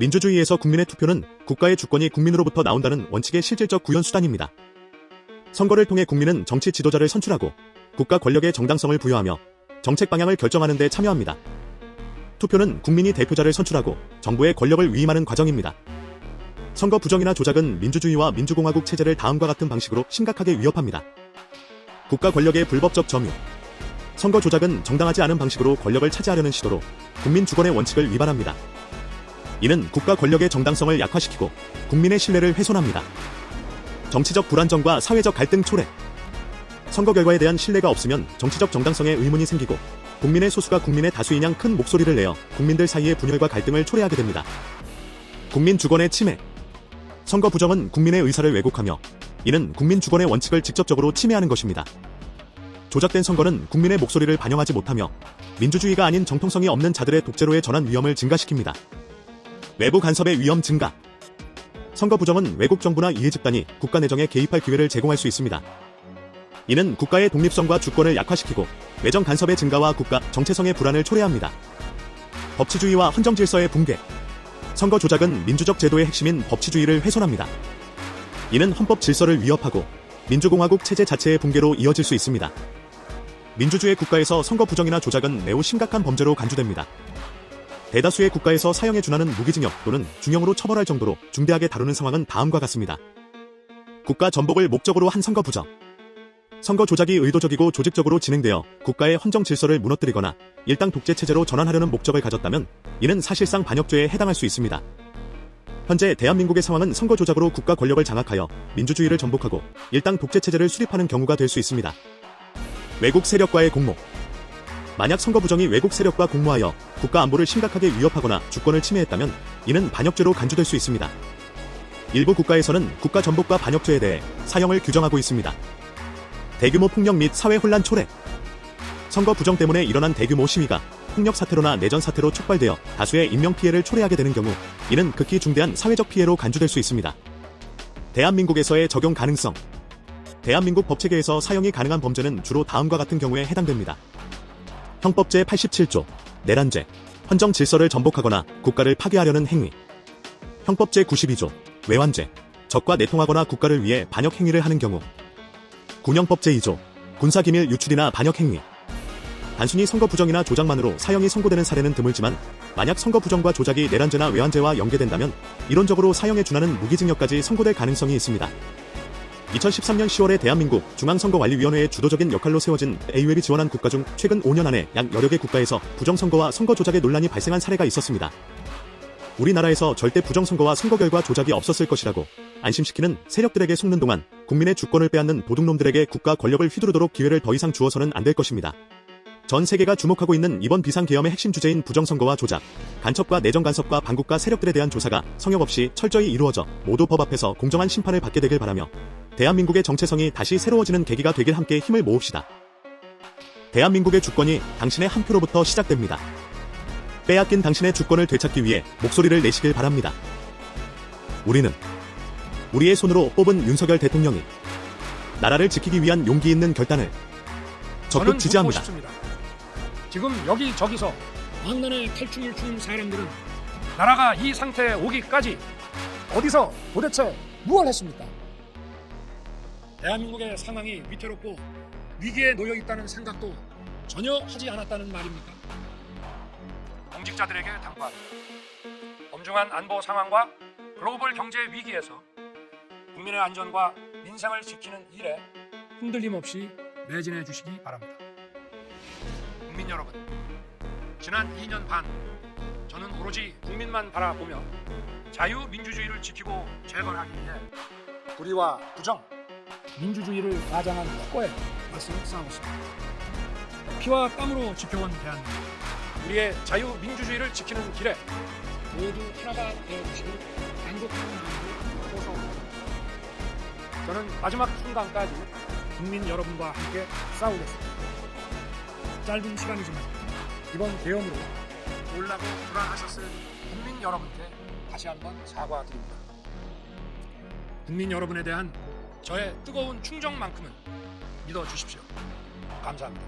민주주의에서 국민의 투표는 국가의 주권이 국민으로부터 나온다는 원칙의 실질적 구현 수단입니다. 선거를 통해 국민은 정치 지도자를 선출하고 국가 권력의 정당성을 부여하며 정책 방향을 결정하는 데 참여합니다. 투표는 국민이 대표자를 선출하고 정부의 권력을 위임하는 과정입니다. 선거 부정이나 조작은 민주주의와 민주공화국 체제를 다음과 같은 방식으로 심각하게 위협합니다. 국가 권력의 불법적 점유. 선거 조작은 정당하지 않은 방식으로 권력을 차지하려는 시도로 국민 주권의 원칙을 위반합니다. 이는 국가 권력의 정당성을 약화시키고 국민의 신뢰를 훼손합니다. 정치적 불안정과 사회적 갈등 초래. 선거 결과에 대한 신뢰가 없으면 정치적 정당성에 의문이 생기고 국민의 소수가 국민의 다수인 양 큰 목소리를 내어 국민들 사이의 분열과 갈등을 초래하게 됩니다. 국민 주권의 침해. 선거 부정은 국민의 의사를 왜곡하며 이는 국민 주권의 원칙을 직접적으로 침해하는 것입니다. 조작된 선거는 국민의 목소리를 반영하지 못하며 민주주의가 아닌 정통성이 없는 자들의 독재로의 전환 위험을 증가시킵니다. 외부 간섭의 위험 증가. 선거 부정은 외국 정부나 이해 집단이 국가 내정에 개입할 기회를 제공할 수 있습니다. 이는 국가의 독립성과 주권을 약화시키고 외정 간섭의 증가와 국가 정체성의 불안을 초래합니다. 법치주의와 헌정 질서의 붕괴. 선거 조작은 민주적 제도의 핵심인 법치주의를 훼손합니다. 이는 헌법 질서를 위협하고 민주공화국 체제 자체의 붕괴로 이어질 수 있습니다. 민주주의 국가에서 선거 부정이나 조작은 매우 심각한 범죄로 간주됩니다. 대다수의 국가에서 사형에 준하는 무기징역 또는 중형으로 처벌할 정도로 중대하게 다루는 상황은 다음과 같습니다. 국가 전복을 목적으로 한 선거 부정. 선거 조작이 의도적이고 조직적으로 진행되어 국가의 헌정 질서를 무너뜨리거나 일당 독재 체제로 전환하려는 목적을 가졌다면 이는 사실상 반역죄에 해당할 수 있습니다. 현재 대한민국의 상황은 선거 조작으로 국가 권력을 장악하여 민주주의를 전복하고 일당 독재 체제를 수립하는 경우가 될 수 있습니다. 외국 세력과의 공모. 만약 선거 부정이 외국 세력과 공모하여 국가 안보를 심각하게 위협하거나 주권을 침해했다면 이는 반역죄로 간주될 수 있습니다. 일부 국가에서는 국가 전복과 반역죄에 대해 사형을 규정하고 있습니다. 대규모 폭력 및 사회 혼란 초래. 선거 부정 때문에 일어난 대규모 시위가 폭력 사태로나 내전 사태로 촉발되어 다수의 인명피해를 초래하게 되는 경우 이는 극히 중대한 사회적 피해로 간주될 수 있습니다. 대한민국에서의 적용 가능성. 대한민국 법체계에서 사형이 가능한 범죄는 주로 다음과 같은 경우에 해당됩니다. 형법 제87조 내란죄, 헌정 질서를 전복하거나 국가를 파괴하려는 행위. 형법 제92조 외환죄, 적과 내통하거나 국가를 위해 반역 행위를 하는 경우. 군형법 제2조 군사기밀 유출이나 반역 행위. 단순히 선거 부정이나 조작만으로 사형이 선고되는 사례는 드물지만 만약 선거 부정과 조작이 내란죄나 외환죄와 연계된다면 이론적으로 사형에 준하는 무기징역까지 선고될 가능성이 있습니다. 2013년 10월에 대한민국 중앙선거관리위원회의 주도적인 역할로 세워진 AUL이 지원한 국가 중 최근 5년 안에 약 여러 개 국가에서 부정선거와 선거 조작의 논란이 발생한 사례가 있었습니다. 우리나라에서 절대 부정선거와 선거 결과 조작이 없었을 것이라고 안심시키는 세력들에게 속는 동안 국민의 주권을 빼앗는 도둑놈들에게 국가 권력을 휘두르도록 기회를 더 이상 주어서는 안 될 것입니다. 전 세계가 주목하고 있는 이번 비상계엄의 핵심 주제인 부정선거와 조작, 간첩과 내정 간섭과 반국가 세력들에 대한 조사가 성역 없이 철저히 이루어져 모두 법 앞에서 공정한 심판을 받게 되길 바라며 대한민국의 정체성이 다시 새로워지는 계기가 되길 함께 힘을 모읍시다. 대한민국의 주권이 당신의 한 표로부터 시작됩니다. 빼앗긴 당신의 주권을 되찾기 위해 목소리를 내시길 바랍니다. 우리는 우리의 손으로 뽑은 윤석열 대통령이 나라를 지키기 위한 용기 있는 결단을 적극 지지합니다. 지금 여기저기서 망나의 탈춤을 추는 사람들은 나라가 이 상태에 오기까지 어디서 도대체 무엇을 했습니까? 대한민국의 상황이 위태롭고 위기에 놓여 있다는 생각도 전혀 하지 않았다는 말입니까? 공직자들에게 당부합니다. 엄중한 안보 상황과 글로벌 경제 위기에서 국민의 안전과 민생을 지키는 일에 흔들림 없이 매진해 주시기 바랍니다. 국민 여러분, 지난 2년 반 저는 오로지 국민만 바라보며 자유민주주의를 지키고 재건하기 위해 불의와 부정, 민주주의를 가장한 폭거에 맞서 싸웠습니다. 피와 땀으로 지켜온 대한민국, 우리의 자유민주주의를 지키는 길에 모두 하나가 되어주시길 간곡한 마음으로 호소합니다. 저는 마지막 순간까지 국민 여러분과 함께 싸우겠습니다. 짧은 시간이지만 이번 계엄으로 놀라고 불안하셨을 국민 여러분께 다시 한번 사과드립니다. 국민 여러분에 대한 저의 뜨거운 충정만큼은 믿어주십시오. 감사합니다.